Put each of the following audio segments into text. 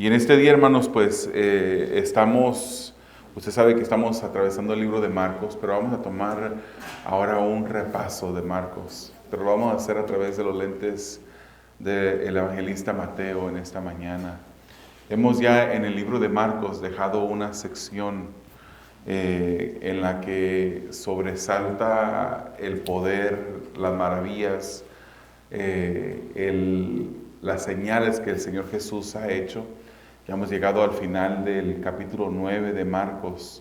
Y en este día, hermanos, pues usted sabe que estamos atravesando el libro de Marcos, pero vamos a tomar ahora un repaso de Marcos, pero lo vamos a hacer a través de los lentes del evangelista Mateo en esta mañana. Hemos ya en el libro de Marcos dejado una sección en la que sobresalta el poder, las maravillas, las señales que el Señor Jesús ha hecho. Ya hemos llegado al final del capítulo 9 de Marcos,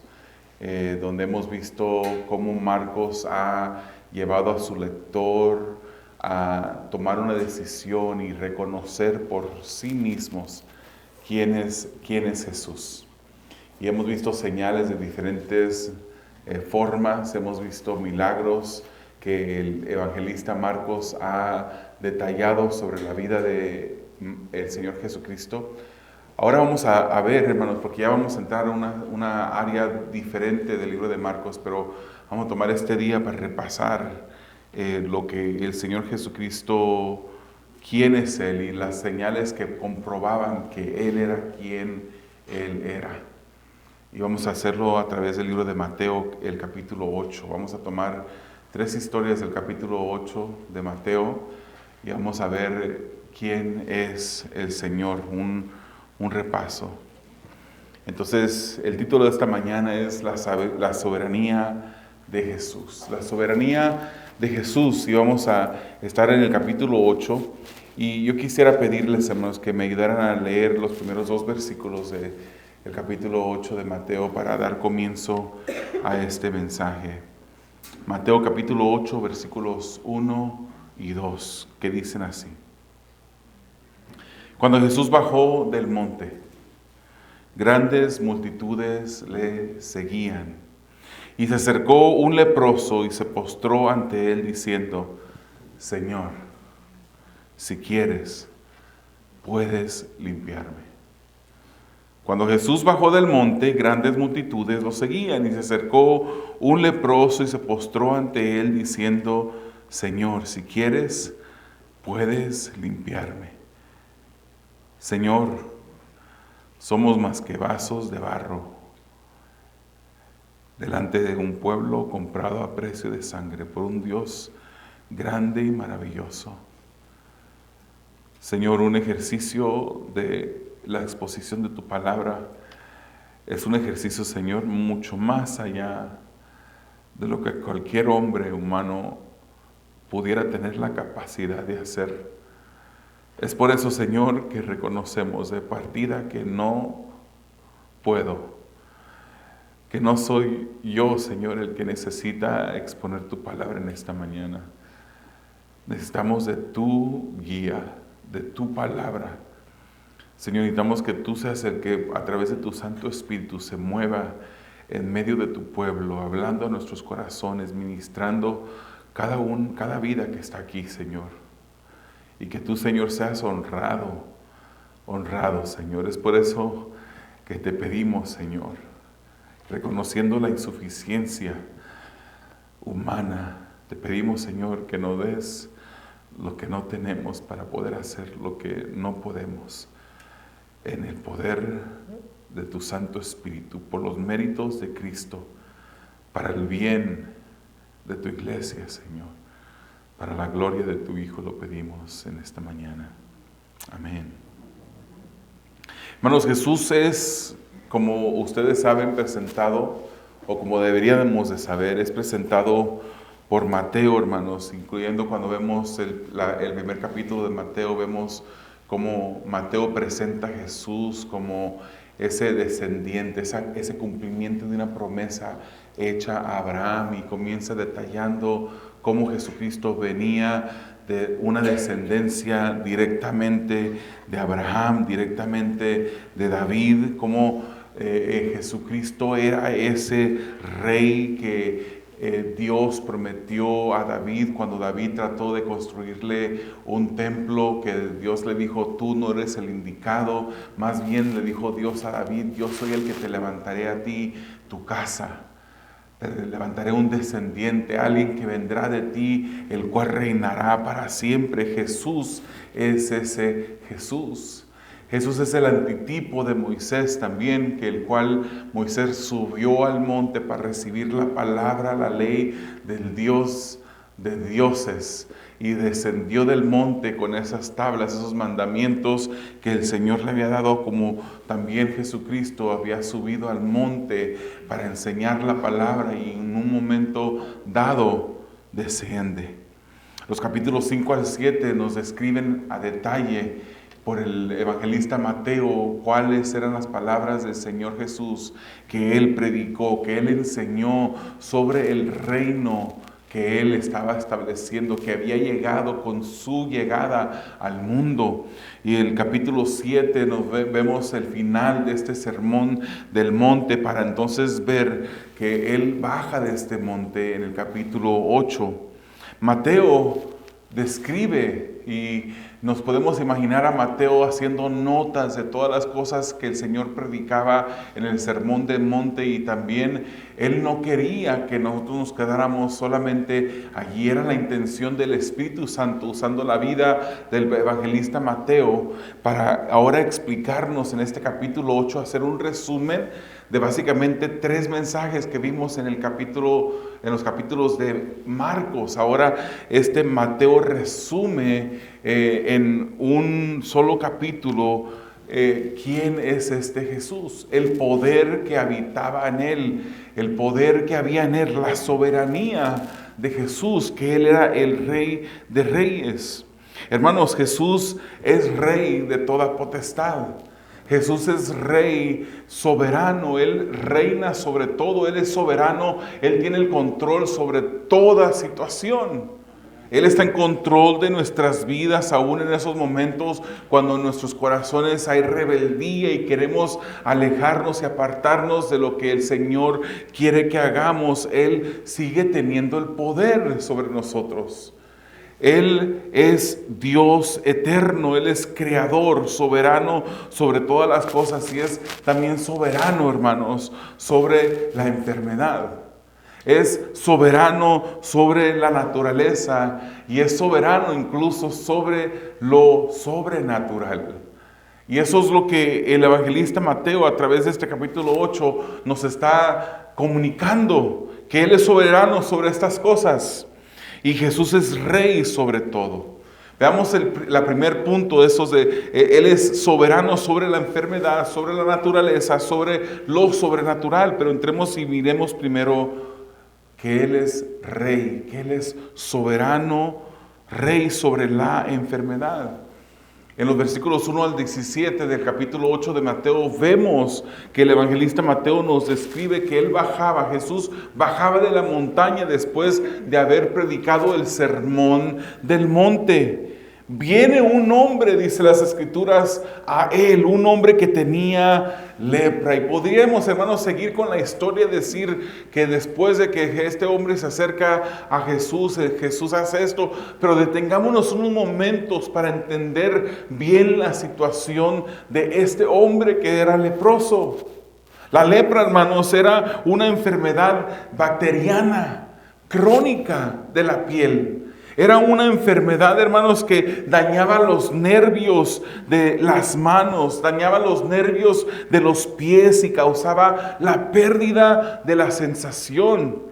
donde hemos visto cómo Marcos ha llevado a su lector a tomar una decisión y reconocer por sí mismos quién es Jesús. Y hemos visto señales de diferentes formas, hemos visto milagros que el evangelista Marcos ha detallado sobre la vida del Señor Jesucristo. Ahora vamos a ver, hermanos, porque ya vamos a entrar a una área diferente del libro de Marcos, pero vamos a tomar este día para repasar lo que el Señor Jesucristo, quién es Él y las señales que comprobaban que Él era quien Él era. Y vamos a hacerlo a través del libro de Mateo, el capítulo 8. Vamos a tomar 3 historias del capítulo 8 de Mateo y vamos a ver quién es el Señor, un repaso. Entonces, el título de esta mañana es la soberanía de Jesús. La soberanía de Jesús. Y vamos a estar en el capítulo 8. Y yo quisiera pedirles, hermanos, que me ayudaran a leer los primeros 2 versículos del capítulo 8 de Mateo para dar comienzo a este mensaje. Mateo capítulo 8, versículos 1 y 2, que dicen así. Cuando Jesús bajó del monte, grandes multitudes le seguían. Y se acercó un leproso y se postró ante él diciendo: Señor, si quieres, puedes limpiarme. Cuando Jesús bajó del monte, grandes multitudes lo seguían, y se acercó un leproso y se postró ante él diciendo: Señor, si quieres, puedes limpiarme. Señor, somos más que vasos de barro delante de un pueblo comprado a precio de sangre por un Dios grande y maravilloso. Señor, un ejercicio de la exposición de tu palabra es un ejercicio, Señor, mucho más allá de lo que cualquier hombre humano pudiera tener la capacidad de hacer. Es por eso, Señor, que reconocemos de partida que no puedo, que no soy yo, Señor, el que necesita exponer tu palabra en esta mañana. Necesitamos de tu guía, de tu palabra. Señor, necesitamos que tú seas el que a través de tu Santo Espíritu se mueva en medio de tu pueblo, hablando a nuestros corazones, ministrando cada vida que está aquí, Señor. Y que tú, Señor, seas honrado, Señor. Es por eso que te pedimos, Señor, reconociendo la insuficiencia humana, te pedimos, Señor, que nos des lo que no tenemos para poder hacer lo que no podemos. En el poder de tu Santo Espíritu, por los méritos de Cristo, para el bien de tu iglesia, Señor, para la gloria de tu Hijo lo pedimos en esta mañana. Amén. Hermanos, Jesús es, como ustedes saben, presentado, o como deberíamos de saber, es presentado por Mateo, hermanos, incluyendo cuando vemos el primer capítulo de Mateo, vemos cómo Mateo presenta a Jesús como ese descendiente, ese cumplimiento de una promesa hecha a Abraham, y comienza detallando cómo Jesucristo venía de una descendencia directamente de Abraham, directamente de David, cómo Jesucristo era ese rey que Dios prometió a David cuando David trató de construirle un templo, que Dios le dijo: tú no eres el indicado. Más bien le dijo Dios a David: yo soy el que te levantaré a ti tu casa, te levantaré un descendiente, alguien que vendrá de ti, el cual reinará para siempre. Jesús es ese Jesús. Jesús es el antitipo de Moisés también, que el cual Moisés subió al monte para recibir la palabra, la ley del Dios de dioses, y descendió del monte con esas tablas, esos mandamientos que el Señor le había dado, como también Jesucristo había subido al monte para enseñar la palabra, y en un momento dado desciende. Los capítulos 5 al 7 nos describen a detalle por el evangelista Mateo cuáles eran las palabras del Señor Jesús que Él predicó, que Él enseñó sobre el reino que Él estaba estableciendo, que había llegado con su llegada al mundo. Y en el capítulo 7 vemos el final de este sermón del monte, para entonces ver que Él baja de este monte en el capítulo 8. Mateo describe, y nos podemos imaginar a Mateo haciendo notas de todas las cosas que el Señor predicaba en el sermón del monte, y también Él no quería que nosotros nos quedáramos solamente allí. Era la intención del Espíritu Santo, usando la vida del evangelista Mateo, para ahora explicarnos en este capítulo 8, hacer un resumen de básicamente 3 mensajes que vimos en los capítulos de Marcos. Ahora Mateo resume en un solo capítulo quién es este Jesús, el poder que habitaba en Él, el poder que había en Él, la soberanía de Jesús, que Él era el Rey de Reyes. Hermanos, Jesús es Rey de toda potestad. Jesús es Rey soberano, Él reina sobre todo, Él es soberano, Él tiene el control sobre toda situación. Él está en control de nuestras vidas, aún en esos momentos cuando en nuestros corazones hay rebeldía y queremos alejarnos y apartarnos de lo que el Señor quiere que hagamos. Él sigue teniendo el poder sobre nosotros. Él es Dios eterno, Él es creador, soberano sobre todas las cosas, y es también soberano, hermanos, sobre la enfermedad. Es soberano sobre la naturaleza, y es soberano incluso sobre lo sobrenatural. Y eso es lo que el evangelista Mateo, a través de este capítulo 8, nos está comunicando, que Él es soberano sobre estas cosas. Y Jesús es Rey sobre todo. Veamos el primer punto de esos Él es soberano sobre la enfermedad, sobre la naturaleza, sobre lo sobrenatural. Pero entremos y miremos primero que Él es Rey, que Él es soberano, Rey sobre la enfermedad. En los versículos 1 al 17 del capítulo 8 de Mateo vemos que el evangelista Mateo nos describe que Jesús bajaba de la montaña después de haber predicado el sermón del monte. Viene un hombre, dice las Escrituras, a Él, un hombre que tenía lepra. Y podríamos, hermanos, seguir con la historia, decir que después de que este hombre se acerca a Jesús, Jesús hace esto, pero detengámonos unos momentos para entender bien la situación de este hombre que era leproso. La lepra, hermanos, era una enfermedad bacteriana, crónica de la piel. Era una enfermedad, hermanos, que dañaba los nervios de las manos, dañaba los nervios de los pies y causaba la pérdida de la sensación.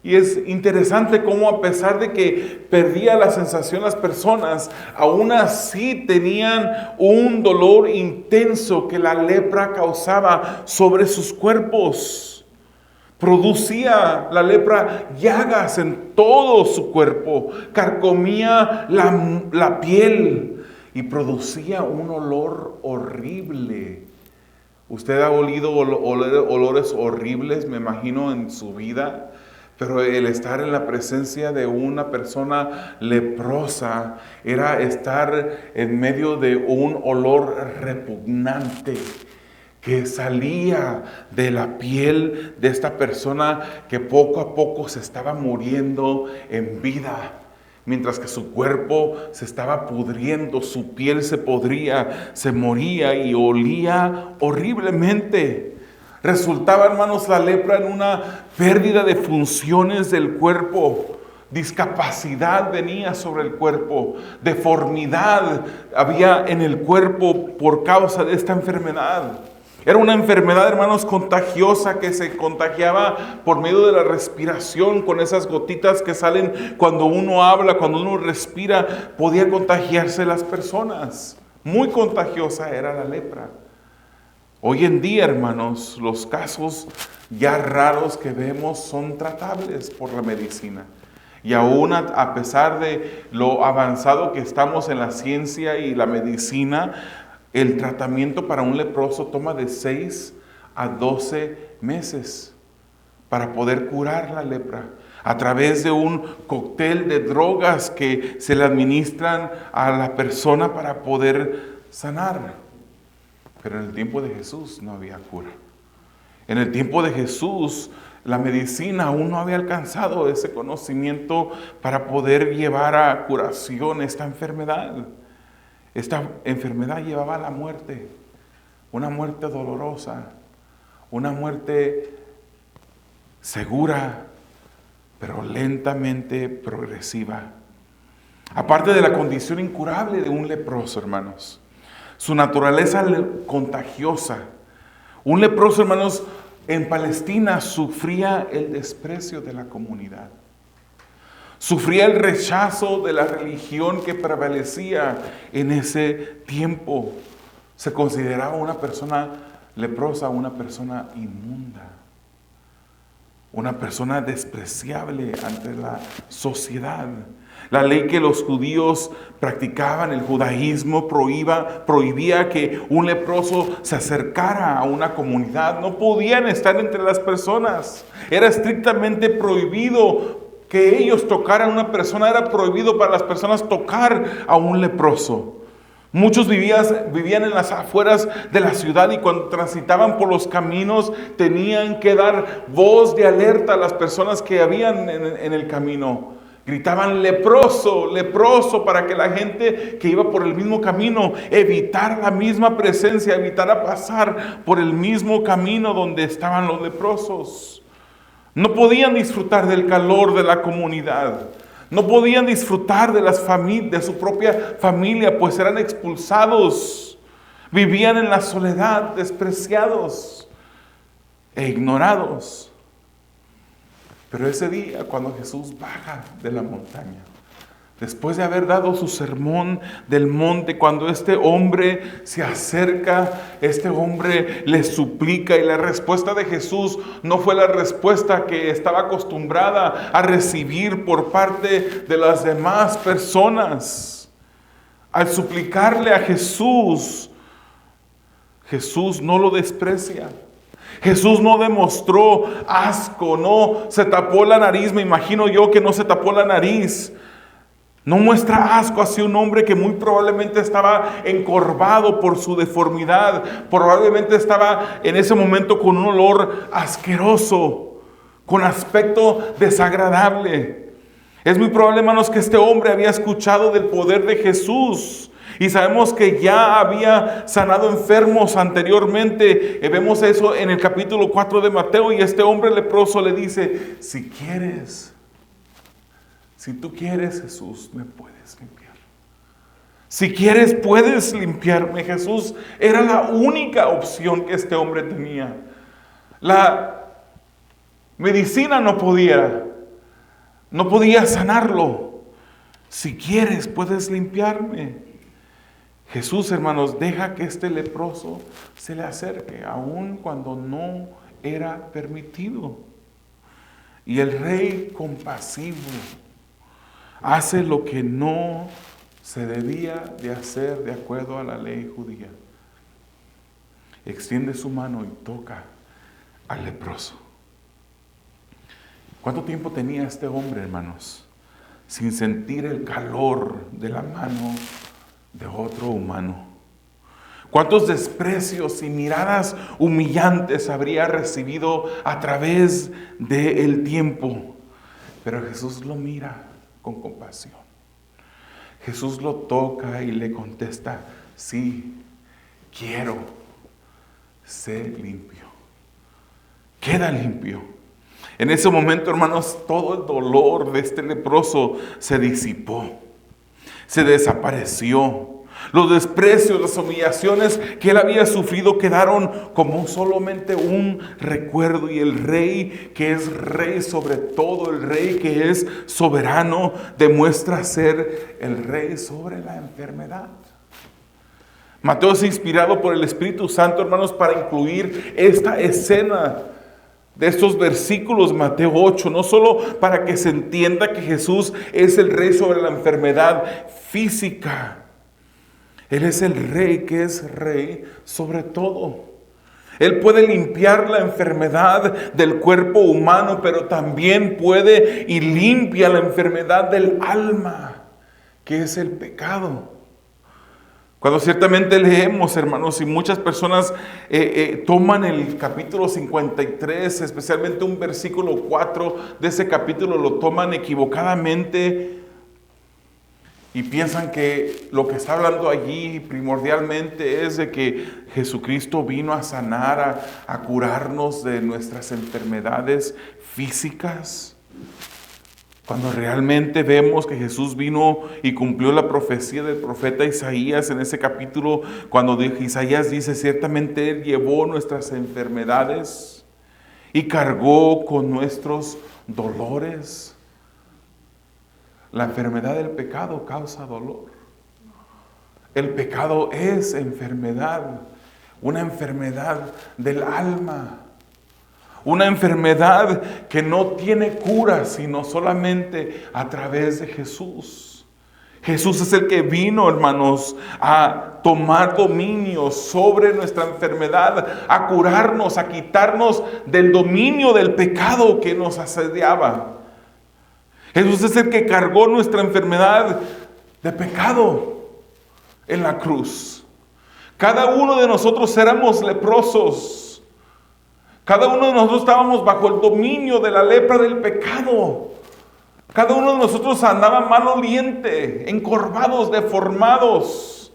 Y es interesante cómo, a pesar de que perdía la sensación las personas, aún así tenían un dolor intenso que la lepra causaba sobre sus cuerpos. Producía la lepra llagas en todo su cuerpo, carcomía la piel y producía un olor horrible. Usted ha olido olores horribles, me imagino, en su vida, pero el estar en la presencia de una persona leprosa era estar en medio de un olor repugnante que salía de la piel de esta persona, que poco a poco se estaba muriendo en vida, mientras que su cuerpo se estaba pudriendo, su piel se podría, se moría y olía horriblemente. Resultaba, hermanos, la lepra en una pérdida de funciones del cuerpo, discapacidad venía sobre el cuerpo, deformidad había en el cuerpo por causa de esta enfermedad. Era una enfermedad, hermanos, contagiosa que se contagiaba por medio de la respiración, con esas gotitas que salen cuando uno habla, cuando uno respira, podía contagiarse las personas. Muy contagiosa era la lepra. Hoy en día, hermanos, los casos ya raros que vemos son tratables por la medicina. Y aún a pesar de lo avanzado que estamos en la ciencia y la medicina, el tratamiento para un leproso toma de 6 a 12 meses para poder curar la lepra, a través de un cóctel de drogas que se le administran a la persona para poder sanar. Pero en el tiempo de Jesús no había cura. En el tiempo de Jesús, la medicina aún no había alcanzado ese conocimiento para poder llevar a curación esta enfermedad. Esta enfermedad llevaba a la muerte, una muerte dolorosa, una muerte segura, pero lentamente progresiva. Aparte de la condición incurable de un leproso, hermanos, su naturaleza contagiosa. Un leproso, hermanos, en Palestina sufría el desprecio de la comunidad. Sufría el rechazo de la religión que prevalecía en ese tiempo. Se consideraba una persona leprosa, una persona inmunda, una persona despreciable ante la sociedad. La ley que los judíos practicaban, el judaísmo, prohibía que un leproso se acercara a una comunidad. No podían estar entre las personas. Era estrictamente prohibido que ellos tocaran a una persona. Era prohibido para las personas tocar a un leproso. Muchos vivían en las afueras de la ciudad y cuando transitaban por los caminos tenían que dar voz de alerta a las personas que habían en el camino. Gritaban leproso, leproso, para que la gente que iba por el mismo camino evitara la misma presencia, evitara pasar por el mismo camino donde estaban los leprosos. No podían disfrutar del calor de la comunidad. No podían disfrutar de su propia familia, pues eran expulsados. Vivían en la soledad, despreciados e ignorados. Pero ese día, cuando Jesús baja de la montaña, después de haber dado su sermón del monte, cuando este hombre se acerca, este hombre le suplica, y la respuesta de Jesús no fue la respuesta que estaba acostumbrada a recibir por parte de las demás personas. Al suplicarle a Jesús, Jesús no lo desprecia. Jesús no demostró asco, no se tapó la nariz. Me imagino yo que no se tapó la nariz. No muestra asco hacia un hombre que muy probablemente estaba encorvado por su deformidad. Probablemente estaba en ese momento con un olor asqueroso, con aspecto desagradable. Es muy probable, hermanos, que este hombre había escuchado del poder de Jesús. Y sabemos que ya había sanado enfermos anteriormente. Vemos eso en el capítulo 4 de Mateo. Y este hombre leproso le dice: si tú quieres, Jesús, me puedes limpiar. Si quieres, puedes limpiarme. Jesús era la única opción que este hombre tenía. La medicina no podía sanarlo. Si quieres, puedes limpiarme. Jesús, hermanos, deja que este leproso se le acerque, aun cuando no era permitido. Y el rey compasivo hace lo que no se debía de hacer de acuerdo a la ley judía. Extiende su mano y toca al leproso. ¿Cuánto tiempo tenía este hombre, hermanos, sin sentir el calor de la mano de otro humano? ¿Cuántos desprecios y miradas humillantes habría recibido a través del tiempo? Pero Jesús lo mira con compasión. Jesús lo toca y le contesta: sí, quiero, sé limpio. Queda limpio. En ese momento, hermanos, todo el dolor de este leproso se disipó, se desapareció. Los desprecios, las humillaciones que él había sufrido quedaron como solamente un recuerdo. Y el rey que es rey sobre todo, el rey que es soberano, demuestra ser el rey sobre la enfermedad. Mateo es inspirado por el Espíritu Santo, hermanos, para incluir esta escena de estos versículos, Mateo 8, no solo para que se entienda que Jesús es el rey sobre la enfermedad física. Él es el rey que es rey sobre todo. Él puede limpiar la enfermedad del cuerpo humano, pero también puede y limpia la enfermedad del alma, que es el pecado. Cuando ciertamente leemos, hermanos, y muchas personas toman el capítulo 53, especialmente un versículo 4 de ese capítulo, lo toman equivocadamente y piensan que lo que está hablando allí primordialmente es de que Jesucristo vino a sanar, a curarnos de nuestras enfermedades físicas. Cuando realmente vemos que Jesús vino y cumplió la profecía del profeta Isaías en ese capítulo, cuando Isaías dice, ciertamente Él llevó nuestras enfermedades y cargó con nuestros dolores. La enfermedad del pecado causa dolor. El pecado es enfermedad, una enfermedad del alma. Una enfermedad que no tiene cura, sino solamente a través de Jesús. Jesús es el que vino, hermanos, a tomar dominio sobre nuestra enfermedad, a curarnos, a quitarnos del dominio del pecado que nos asediaba. Jesús es el que cargó nuestra enfermedad de pecado en la cruz. Cada uno de nosotros éramos leprosos. Cada uno de nosotros estábamos bajo el dominio de la lepra del pecado. Cada uno de nosotros andaba maloliente, encorvados, deformados.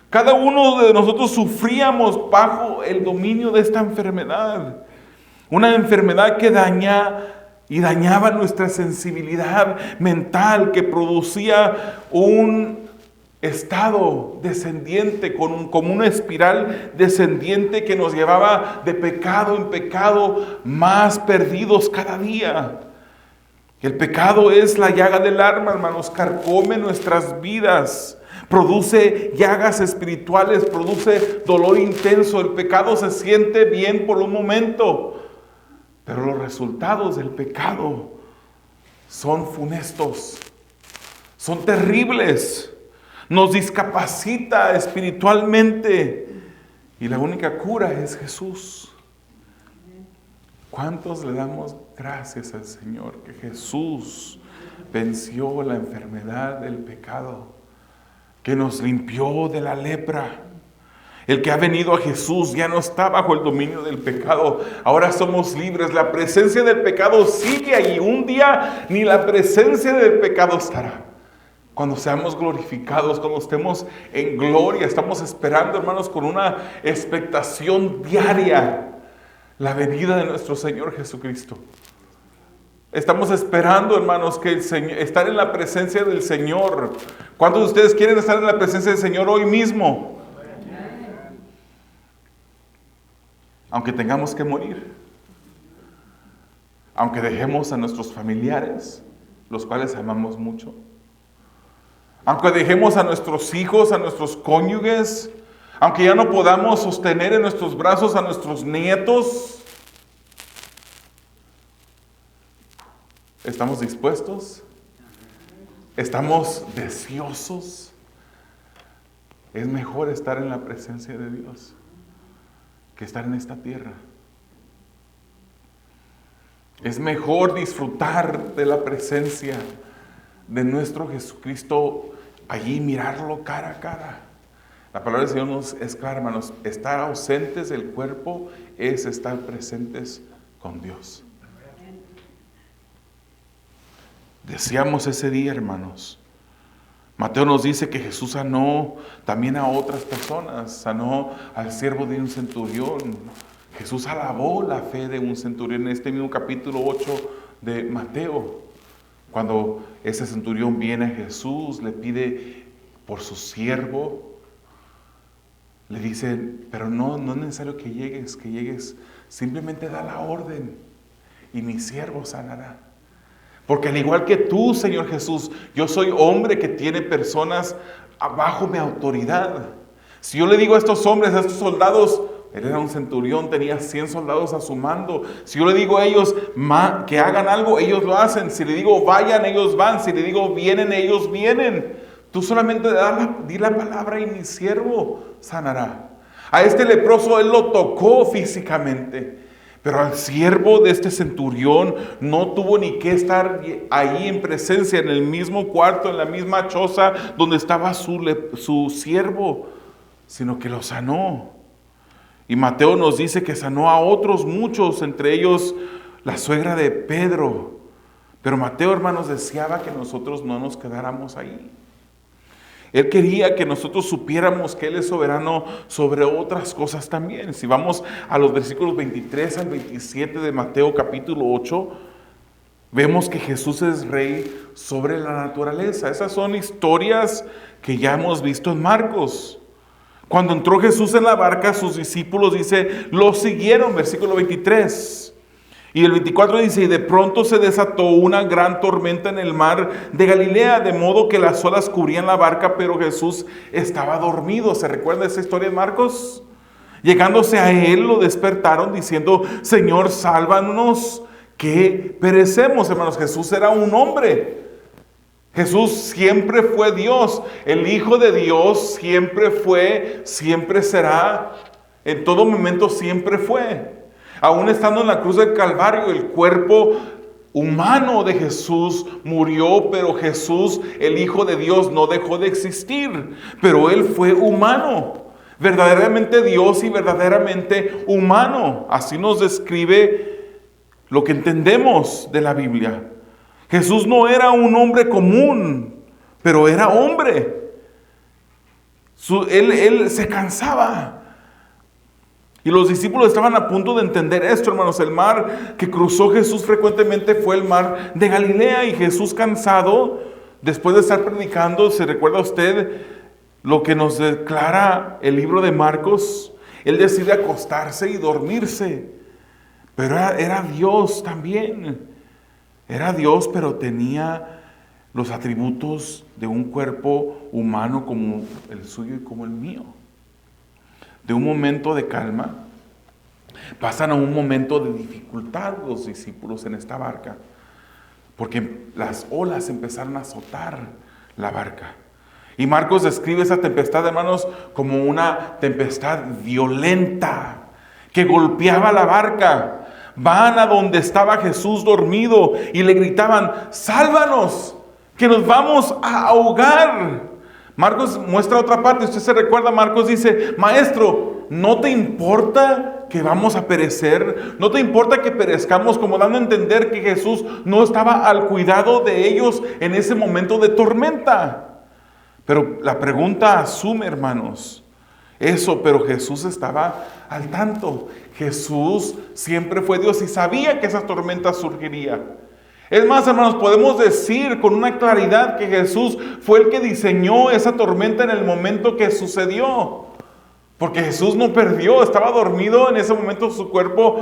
Cada uno de nosotros sufríamos bajo el dominio de esta enfermedad. Una enfermedad que dañaba nuestra sensibilidad mental, que producía un estado descendiente, como una espiral descendiente que nos llevaba de pecado en pecado, más perdidos cada día. El pecado es la llaga del alma, hermanos, carcome nuestras vidas, produce llagas espirituales, produce dolor intenso. El pecado se siente bien por un momento, pero los resultados del pecado son funestos, son terribles, nos discapacita espiritualmente y la única cura es Jesús. ¿Cuántos le damos gracias al Señor que Jesús venció la enfermedad del pecado, que nos limpió de la lepra? El que ha venido a Jesús ya no está bajo el dominio del pecado. Ahora somos libres. La presencia del pecado sigue ahí. Un día ni la presencia del pecado estará. Cuando seamos glorificados, cuando estemos en gloria, estamos esperando, hermanos, con una expectación diaria la venida de nuestro Señor Jesucristo. Estamos esperando, hermanos, que estar en la presencia del Señor. ¿Cuántos de ustedes quieren estar en la presencia del Señor hoy mismo? Aunque tengamos que morir, aunque dejemos a nuestros familiares, los cuales amamos mucho, aunque dejemos a nuestros hijos, a nuestros cónyuges, aunque ya no podamos sostener en nuestros brazos a nuestros nietos, ¿estamos dispuestos? ¿Estamos deseosos? Es mejor estar en la presencia de Dios que estar en esta tierra. Es mejor disfrutar de la presencia de nuestro Jesucristo allí, mirarlo cara a cara. La palabra del Señor nos es clara, hermanos. Estar ausentes del cuerpo es estar presentes con Dios. Deseamos ese día, hermanos. Mateo nos dice que Jesús sanó también a otras personas, sanó al siervo de un centurión. Jesús alabó la fe de un centurión en este mismo capítulo 8 de Mateo. Cuando ese centurión viene a Jesús, le pide por su siervo, le dice, pero no es necesario que llegues, simplemente da la orden y mi siervo sanará. Porque al igual que tú, Señor Jesús, yo soy hombre que tiene personas bajo mi autoridad. Si yo le digo a estos hombres, a estos soldados, él era un centurión, tenía 100 soldados a su mando. Si yo le digo a ellos que hagan algo, ellos lo hacen. Si le digo vayan, ellos van. Si le digo vienen, ellos vienen. Tú solamente di la palabra y mi siervo sanará. A este leproso él lo tocó físicamente, pero al siervo de este centurión no tuvo ni que estar ahí en presencia, en el mismo cuarto, en la misma choza donde estaba su siervo, sino que lo sanó. Y Mateo nos dice que sanó a otros muchos, entre ellos la suegra de Pedro. Pero Mateo, hermanos, deseaba que nosotros no nos quedáramos ahí. Él quería que nosotros supiéramos que Él es soberano sobre otras cosas también. Si vamos a los versículos 23 al 27 de Mateo capítulo 8, vemos que Jesús es rey sobre la naturaleza. Esas son historias que ya hemos visto en Marcos. Cuando entró Jesús en la barca, sus discípulos, dice, lo siguieron, versículo 23. Y el 24 dice, y de pronto se desató una gran tormenta en el mar de Galilea, de modo que las olas cubrían la barca, pero Jesús estaba dormido. ¿Se recuerda esa historia de Marcos? Llegándose a él, lo despertaron diciendo, Señor, sálvanos, que perecemos. Hermanos, Jesús era un hombre. Jesús siempre fue Dios. El Hijo de Dios siempre fue, siempre será. En todo momento siempre fue. Aún estando en la cruz del Calvario, el cuerpo humano de Jesús murió, pero Jesús, el Hijo de Dios, no dejó de existir. Pero Él fue humano, verdaderamente Dios y verdaderamente humano. Así nos describe lo que entendemos de la Biblia. Jesús no era un hombre común, pero era hombre. Él se cansaba. Y los discípulos estaban a punto de entender esto, hermanos. El mar que cruzó Jesús frecuentemente fue el mar de Galilea. Y Jesús, cansado, después de estar predicando, ¿se recuerda usted lo que nos declara el libro de Marcos? Él decide acostarse y dormirse. Pero era Dios también. Era Dios, pero tenía los atributos de un cuerpo humano como el suyo y como el mío. De un momento de calma, pasan a un momento de dificultad los discípulos en esta barca, porque las olas empezaron a azotar la barca. Y Marcos describe esa tempestad, hermanos, como una tempestad violenta que golpeaba la barca. Van a donde estaba Jesús dormido y le gritaban, sálvanos, que nos vamos a ahogar. Marcos muestra otra parte. Usted se recuerda, Marcos dice, maestro, ¿no te importa que vamos a perecer? ¿No te importa que perezcamos? Como dando a entender que Jesús no estaba al cuidado de ellos en ese momento de tormenta. Pero la pregunta asume, hermanos, eso, pero Jesús estaba al tanto. Jesús siempre fue Dios y sabía que esa tormenta surgiría. Es más, hermanos, podemos decir con una claridad que Jesús fue el que diseñó esa tormenta en el momento que sucedió. Porque Jesús no perdió, estaba dormido en ese momento su cuerpo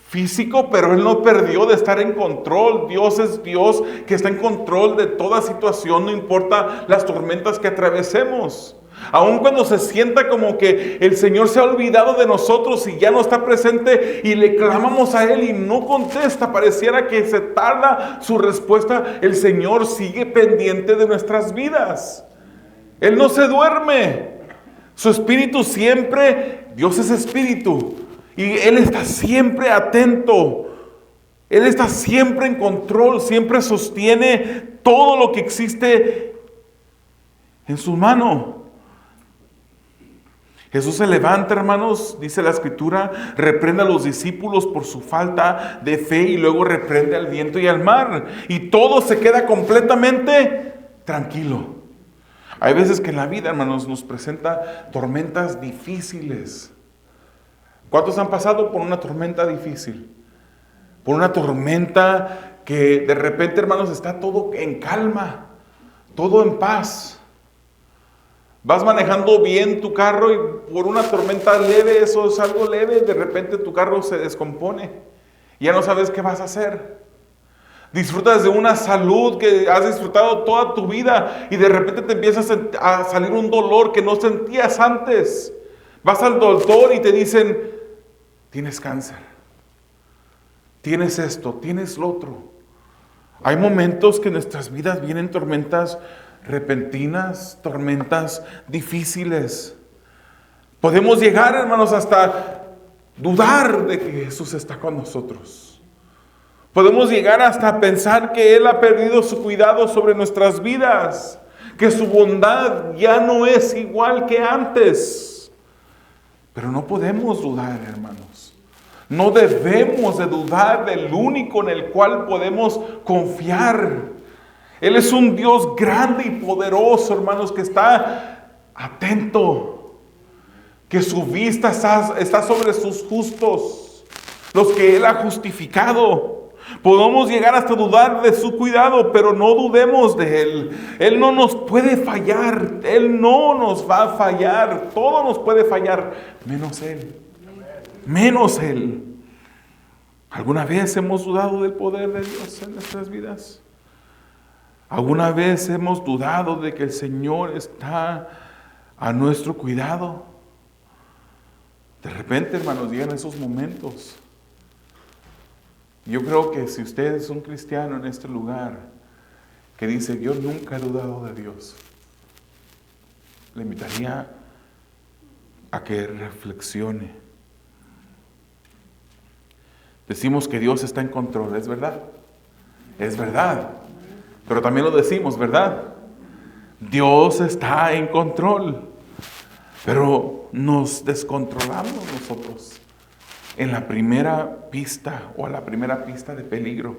físico, pero Él no perdió de estar en control. Dios es Dios que está en control de toda situación, no importa las tormentas que atravesemos. Aun cuando se sienta como que el Señor se ha olvidado de nosotros y ya no está presente y le clamamos a Él y no contesta, pareciera que se tarda su respuesta, el Señor sigue pendiente de nuestras vidas. Él no se duerme. Su espíritu siempre, Dios es espíritu y Él está siempre atento. Él está siempre en control, siempre sostiene todo lo que existe en su mano. Jesús se levanta, hermanos, dice la Escritura, reprende a los discípulos por su falta de fe y luego reprende al viento y al mar. Y todo se queda completamente tranquilo. Hay veces que en la vida, hermanos, nos presenta tormentas difíciles. ¿Cuántos han pasado por una tormenta difícil? Por una tormenta que de repente, hermanos, está todo en calma, todo en paz. Vas manejando bien tu carro y por una tormenta leve, eso es algo leve, de repente tu carro se descompone. Ya no sabes qué vas a hacer. Disfrutas de una salud que has disfrutado toda tu vida y de repente te empieza a salir un dolor que no sentías antes. Vas al doctor y te dicen, tienes cáncer, tienes esto, tienes lo otro. Hay momentos que en nuestras vidas vienen tormentas repentinas, tormentas difíciles. Podemos llegar, hermanos, hasta dudar de que Jesús está con nosotros. Podemos llegar hasta pensar que Él ha perdido su cuidado sobre nuestras vidas, que su bondad ya no es igual que antes. Pero no podemos dudar, hermanos. No debemos de dudar del único en el cual podemos confiar. Él es un Dios grande y poderoso, hermanos, que está atento, que su vista está sobre sus justos, los que Él ha justificado. Podemos llegar hasta dudar de su cuidado, pero no dudemos de Él. Él no nos puede fallar, Él no nos va a fallar, todo nos puede fallar, menos Él. Menos Él. ¿Alguna vez hemos dudado del poder de Dios en nuestras vidas? ¿Alguna vez hemos dudado de que el Señor está a nuestro cuidado? De repente, hermanos, llegan esos momentos. Yo creo que si usted es un cristiano en este lugar que dice, yo nunca he dudado de Dios, le invitaría a que reflexione. Decimos que Dios está en control, ¿es verdad? Es verdad. Pero también lo decimos, ¿verdad? Dios está en control. Pero nos descontrolamos nosotros en la primera pista o a la primera pista de peligro.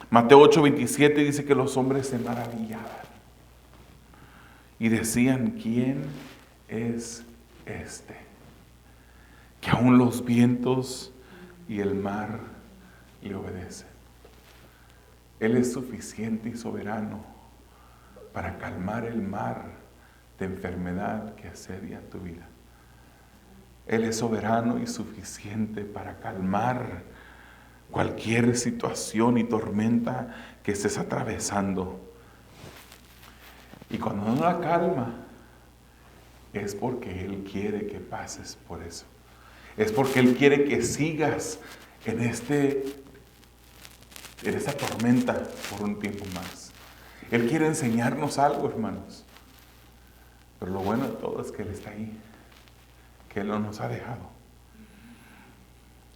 Mateo 8:27 dice que los hombres se maravillaban y decían, ¿quién es este? Que aún los vientos y el mar le obedecen. Él es suficiente y soberano para calmar el mar de enfermedad que asedia tu vida. Él es soberano y suficiente para calmar cualquier situación y tormenta que estés atravesando. Y cuando no la calma, es porque Él quiere que pases por eso. Es porque Él quiere que sigas en esta tormenta por un tiempo más. Él quiere enseñarnos algo, hermanos. Pero lo bueno de todo es que Él está ahí, que Él no nos ha dejado.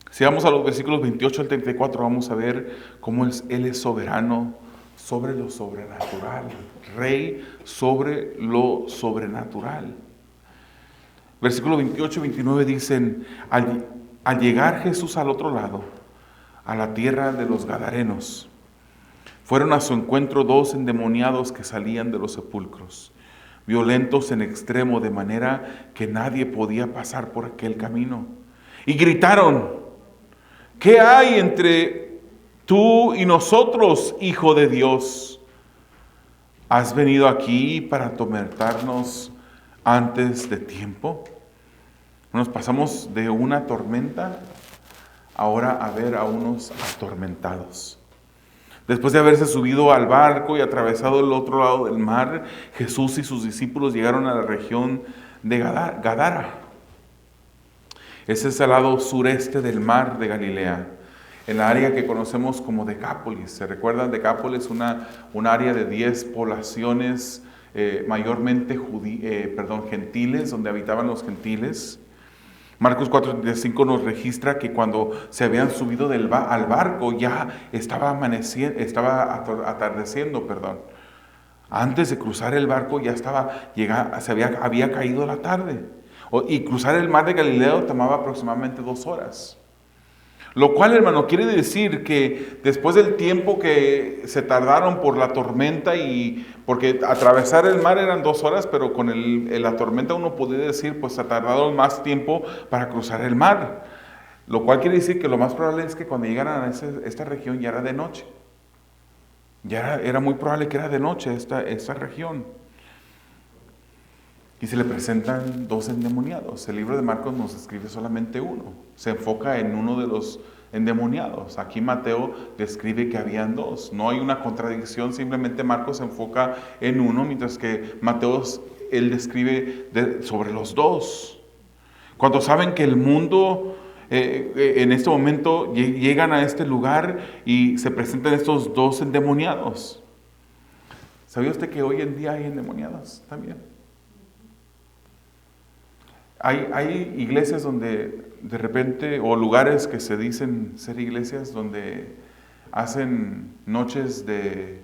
Si vamos a los versículos 28 al 34, vamos a ver cómo Él es soberano sobre lo sobrenatural, rey sobre lo sobrenatural. Versículos 28 y 29 dicen, al llegar Jesús al otro lado, a la tierra de los Gadarenos, fueron a su encuentro dos endemoniados que salían de los sepulcros, violentos en extremo, de manera que nadie podía pasar por aquel camino. Y gritaron, ¿qué hay entre tú y nosotros, Hijo de Dios? ¿Has venido aquí para atormentarnos antes de tiempo? Nos pasamos de una tormenta ahora a ver a unos atormentados. Después de haberse subido al barco y atravesado el otro lado del mar, Jesús y sus discípulos llegaron a la región de Gadara. Ese es el lado sureste del mar de Galilea, en la área que conocemos como Decápolis. ¿Se recuerdan? Decápolis, un área de 10 poblaciones mayormente gentiles, donde habitaban los gentiles. Marcos 4:35 nos registra que cuando se habían subido al barco ya estaba atardeciendo. Antes de cruzar el barco ya había caído la tarde. Y cruzar el mar de Galileo tomaba aproximadamente 2 horas. Lo cual, hermano, quiere decir que después del tiempo que se tardaron por la tormenta, y porque atravesar el mar eran 2 horas, pero con la tormenta uno podría decir, pues se tardaron más tiempo para cruzar el mar. Lo cual quiere decir que lo más probable es que cuando llegaran a esta región ya era de noche. Era muy probable que era de noche esta región. Y se le presentan 2 endemoniados. El libro de Marcos nos describe solamente uno. Se enfoca en uno de los endemoniados. Aquí Mateo describe que habían 2. No hay una contradicción, simplemente Marcos se enfoca en uno, mientras que Mateo, él describe sobre los 2. Cuando saben que el mundo, en este momento llegan a este lugar y se presentan estos 2 endemoniados. ¿Sabía usted que hoy en día hay endemoniados también? Hay iglesias donde de repente, o lugares que se dicen ser iglesias, donde hacen noches de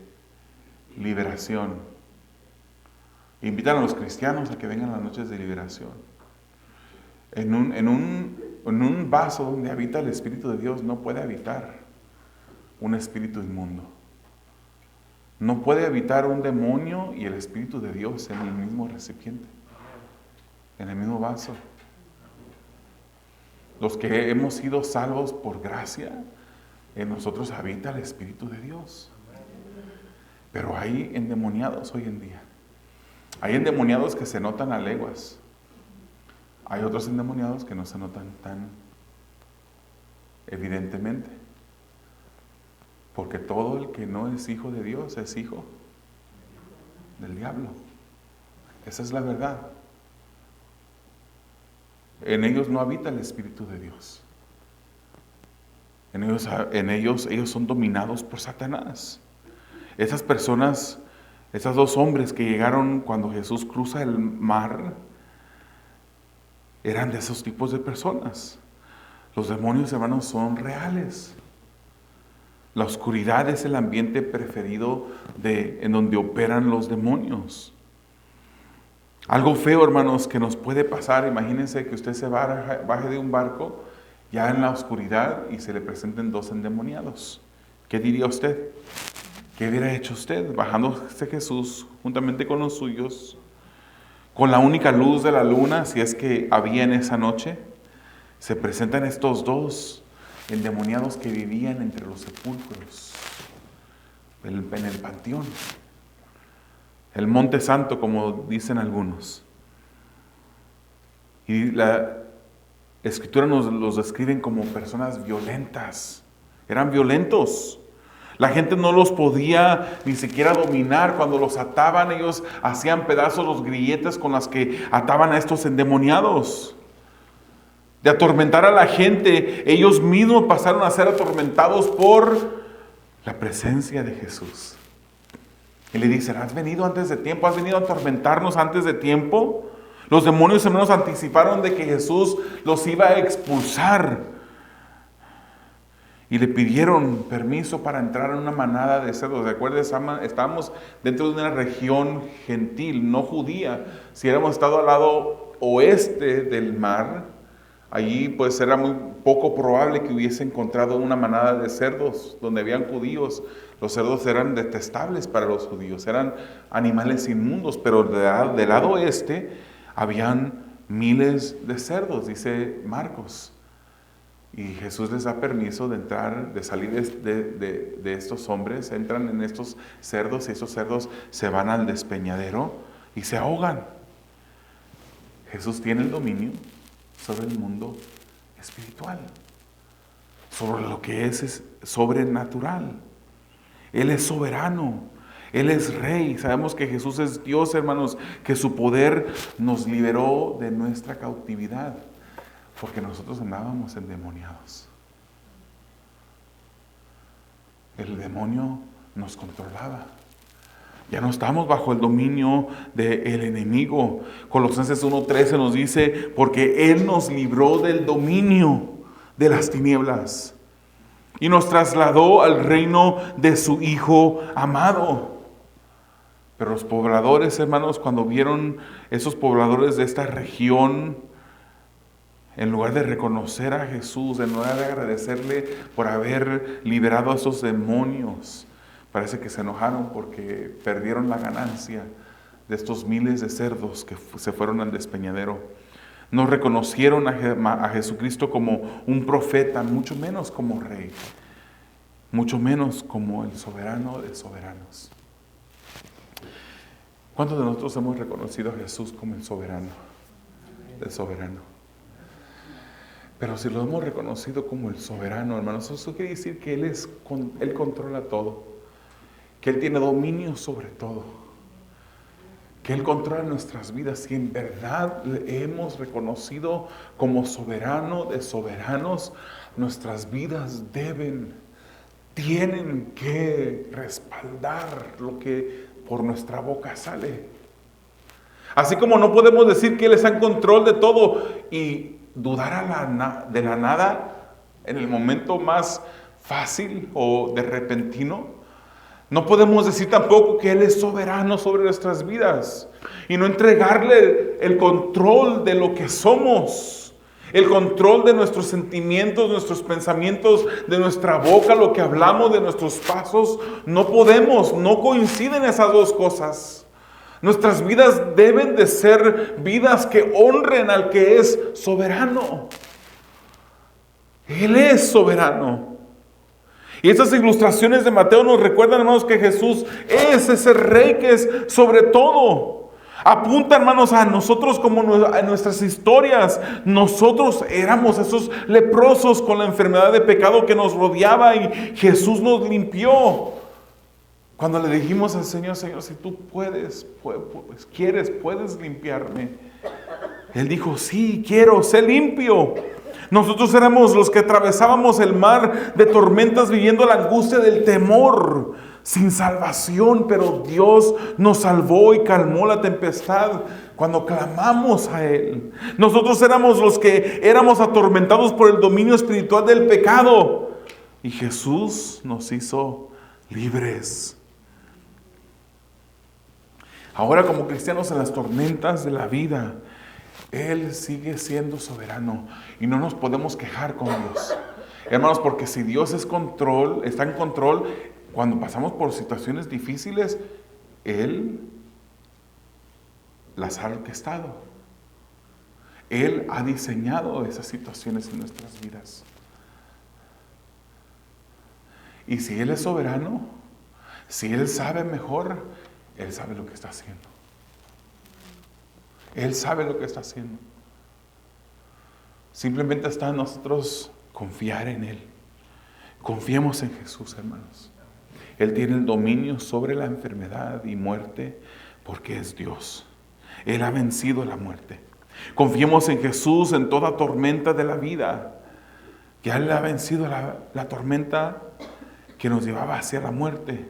liberación. Invitan a los cristianos a que vengan a las noches de liberación. En un vaso donde habita el Espíritu de Dios no puede habitar un espíritu inmundo. No puede habitar un demonio y el Espíritu de Dios en el mismo recipiente, en el mismo vaso. Los que hemos sido salvos por gracia, en nosotros habita el Espíritu de Dios. Pero hay endemoniados hoy en día. Hay endemoniados que se notan a leguas. Hay otros endemoniados que no se notan tan evidentemente. Porque todo el que no es hijo de Dios es hijo del diablo. Esa es la verdad. En ellos no habita el Espíritu de Dios. En ellos son dominados por Satanás. Esas personas, esos 2 hombres que llegaron cuando Jesús cruza el mar, eran de esos tipos de personas. Los demonios, hermanos, son reales. La oscuridad es el ambiente preferido en donde operan los demonios. Algo feo, hermanos, que nos puede pasar. Imagínense que usted se baje de un barco ya en la oscuridad y se le presenten 2 endemoniados. ¿Qué diría usted? ¿Qué hubiera hecho usted? Bajándose Jesús juntamente con los suyos, con la única luz de la luna, si es que había en esa noche, se presentan estos 2 endemoniados que vivían entre los sepulcros, en el panteón, el Monte Santo, como dicen algunos. Y la Escritura nos los describen como personas violentas. Eran violentos. La gente no los podía ni siquiera dominar. Cuando los ataban, ellos hacían pedazos los grilletes con las que ataban a estos endemoniados. De atormentar a la gente, ellos mismos pasaron a ser atormentados por la presencia de Jesús. Y le dicen: ¿has venido antes de tiempo? ¿Has venido a atormentarnos antes de tiempo? Los demonios, hermanos, anticiparon de que Jesús los iba a expulsar. Y le pidieron permiso para entrar en una manada de cerdos. Recuerden, estábamos dentro de una región gentil, no judía. Si hubiéramos estado al lado oeste del mar, allí pues era muy poco probable que hubiese encontrado una manada de cerdos donde habían judíos. Los cerdos eran detestables para los judíos, eran animales inmundos, pero del lado oeste habían miles de cerdos, dice Marcos. Y Jesús les da permiso de entrar, de salir de estos hombres. Entran en estos cerdos y estos cerdos se van al despeñadero y se ahogan. Jesús tiene el dominio sobre el mundo espiritual, sobre lo que es sobrenatural. Él es soberano, Él es rey. Sabemos que Jesús es Dios, hermanos, que su poder nos liberó de nuestra cautividad, porque nosotros andábamos endemoniados. El demonio nos controlaba. Ya no estamos bajo el dominio del enemigo. Colosenses 1:13 nos dice: porque Él nos libró del dominio de las tinieblas y nos trasladó al reino de su Hijo amado. Pero los pobladores, hermanos, cuando vieron esos pobladores de esta región, En lugar de reconocer a Jesús, en lugar de agradecerle por haber liberado a esos demonios, parece que se enojaron porque perdieron la ganancia de estos miles de cerdos que se fueron al despeñadero. No reconocieron a Jesucristo como un profeta, mucho menos como rey, mucho menos como el soberano de soberanos. ¿Cuántos de nosotros hemos reconocido a Jesús como el soberano del soberano? Pero si lo hemos reconocido como el soberano, hermanos, eso quiere decir que Él controla todo, que Él tiene dominio sobre todo, que Él controla nuestras vidas. Y en verdad le hemos reconocido como soberano de soberanos, nuestras vidas tienen que respaldar lo que por nuestra boca sale. Así como no podemos decir que Él está en control de todo y dudar de la nada en el momento más fácil o de repentino, no podemos decir tampoco que Él es soberano sobre nuestras vidas y no entregarle el control de lo que somos, el control de nuestros sentimientos, nuestros pensamientos, de nuestra boca, lo que hablamos, de nuestros pasos. No podemos, no coinciden esas dos cosas. Nuestras vidas deben de ser vidas que honren al que es soberano. Él es soberano. Y estas ilustraciones de Mateo nos recuerdan, hermanos, que Jesús es ese rey que es sobre todo. Apunta, hermanos, a nosotros como a nuestras historias. Nosotros éramos esos leprosos con la enfermedad de pecado que nos rodeaba y Jesús nos limpió. Cuando le dijimos al Señor, Señor, si tú puedes limpiarme. Él dijo, sí, quiero, sé limpio. Nosotros éramos los que atravesábamos el mar de tormentas viviendo la angustia del temor, sin salvación, pero Dios nos salvó y calmó la tempestad cuando clamamos a Él. Nosotros éramos los que éramos atormentados por el dominio espiritual del pecado y Jesús nos hizo libres. Ahora, como cristianos en las tormentas de la vida, Él sigue siendo soberano y no nos podemos quejar con Dios. Hermanos, porque si Dios está en control, cuando pasamos por situaciones difíciles, Él las ha orquestado. Él ha diseñado esas situaciones en nuestras vidas. Y si Él es soberano, si Él sabe mejor, Él sabe lo que está haciendo. Él sabe lo que está haciendo. Simplemente está en nosotros confiar en Él. Confiemos en Jesús, hermanos. Él tiene el dominio sobre la enfermedad y muerte porque es Dios. Él ha vencido la muerte. Confiemos en Jesús en toda tormenta de la vida. Que Él ha vencido la tormenta que nos llevaba hacia la muerte.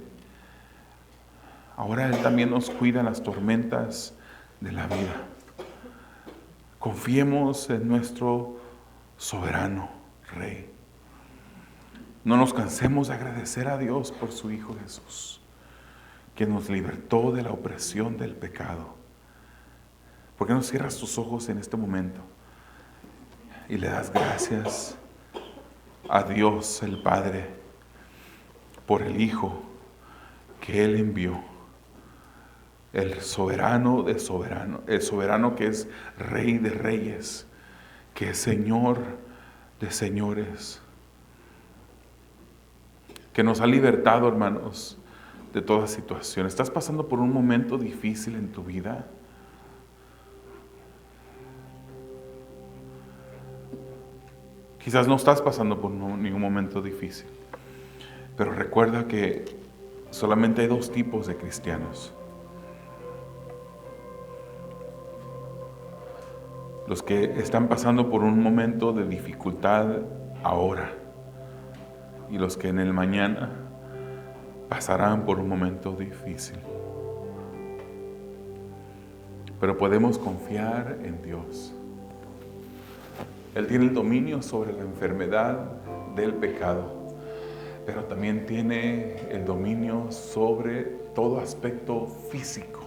Ahora Él también nos cuida en las tormentas de la vida. Confiemos en nuestro soberano Rey. No nos cansemos de agradecer a Dios por su Hijo Jesús, que nos libertó de la opresión del pecado. ¿Por qué no cierras tus ojos en este momento y le das gracias a Dios el Padre por el Hijo que Él envió? El soberano de soberanos, el soberano que es Rey de reyes, que es Señor de señores, que nos ha libertado, hermanos, de toda situación. ¿Estás pasando por un momento difícil en tu vida? Quizás no estás pasando por ningún momento difícil, pero recuerda que solamente hay dos tipos de cristianos. Los que están pasando por un momento de dificultad ahora y los que en el mañana pasarán por un momento difícil. Pero podemos confiar en Dios. Él tiene el dominio sobre la enfermedad del pecado, pero también tiene el dominio sobre todo aspecto físico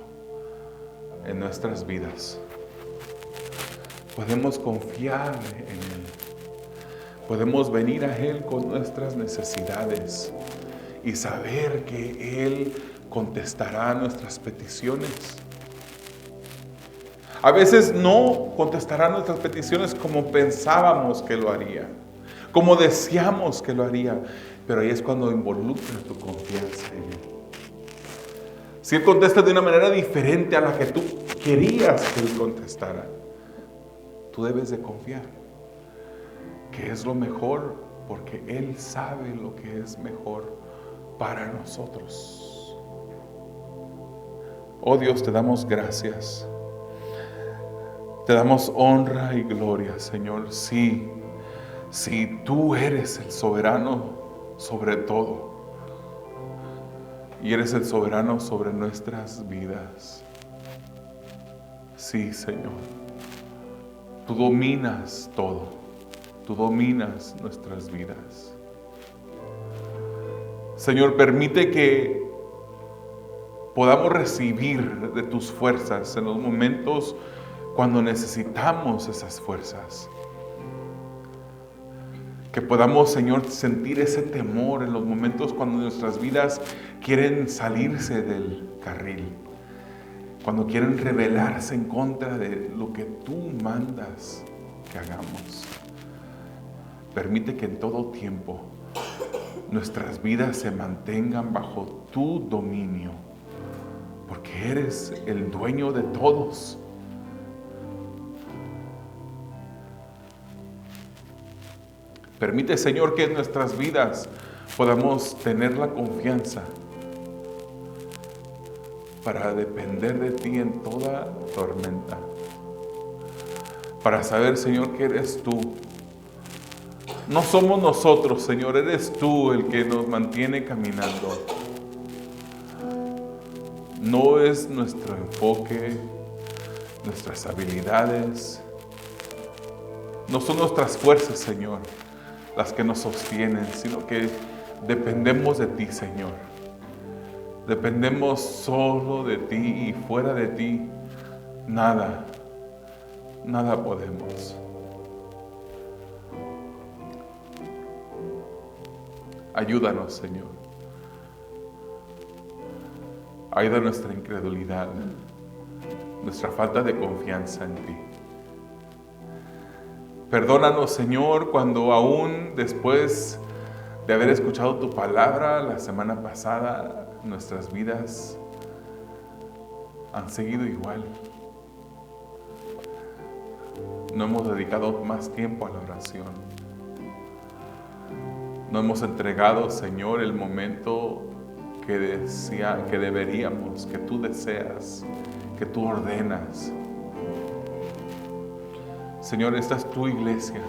en nuestras vidas. podemos confiar en Él. Podemos venir a Él con nuestras necesidades y saber que Él contestará nuestras peticiones. A veces no contestará nuestras peticiones como pensábamos que lo haría, como deseamos que lo haría, pero ahí es cuando involucra tu confianza en Él. Si Él contesta de una manera diferente a la que tú querías que Él contestara, tú debes de confiar que es lo mejor, porque Él sabe lo que es mejor para nosotros. Oh Dios, te damos gracias. Te damos honra y gloria, Señor. Sí, tú eres el soberano sobre todo. Y eres el soberano sobre nuestras vidas. Sí, Señor. Tú dominas todo. Tú dominas nuestras vidas. Señor, permite que podamos recibir de tus fuerzas en los momentos cuando necesitamos esas fuerzas. Que podamos, Señor, sentir ese temor en los momentos cuando nuestras vidas quieren salirse del carril. Cuando quieren rebelarse en contra de lo que tú mandas que hagamos. Permite que en todo tiempo nuestras vidas se mantengan bajo tu dominio, porque eres el dueño de todos. Permite, Señor, que en nuestras vidas podamos tener la confianza para depender de ti en toda tormenta. Para saber, Señor, que eres tú. No somos nosotros, Señor, eres tú el que nos mantiene caminando. No es nuestro enfoque, nuestras habilidades, no son nuestras fuerzas, Señor, las que nos sostienen, sino que dependemos de ti, Señor. Dependemos solo de ti, y fuera de ti, nada podemos. Ayúdanos, Señor. Ayuda nuestra incredulidad, nuestra falta de confianza en ti. Perdónanos, Señor, cuando aún después de haber escuchado tu palabra la semana pasada, nuestras vidas han seguido igual. No hemos dedicado más tiempo a la oración. No hemos entregado, Señor, el momento que deberíamos, que tú deseas, que tú ordenas. Señor, esta es tu iglesia.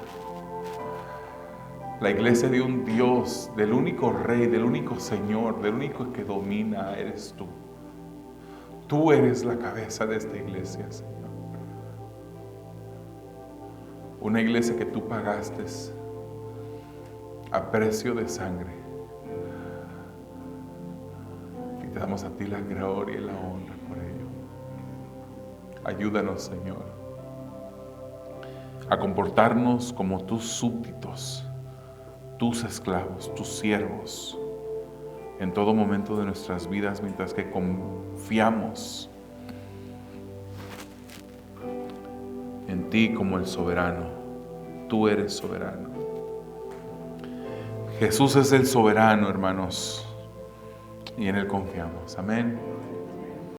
La iglesia de un Dios, del único Rey, del único Señor, del único que domina, eres tú. Tú eres la cabeza de esta iglesia, Señor. Una iglesia que tú pagaste a precio de sangre. Y te damos a ti la gloria y la honra por ello. Ayúdanos, Señor, a comportarnos como tus súbditos, tus esclavos, tus siervos, en todo momento de nuestras vidas, mientras que confiamos en ti como el soberano. Tú eres soberano. Jesús es el soberano, hermanos, y en Él confiamos. Amén.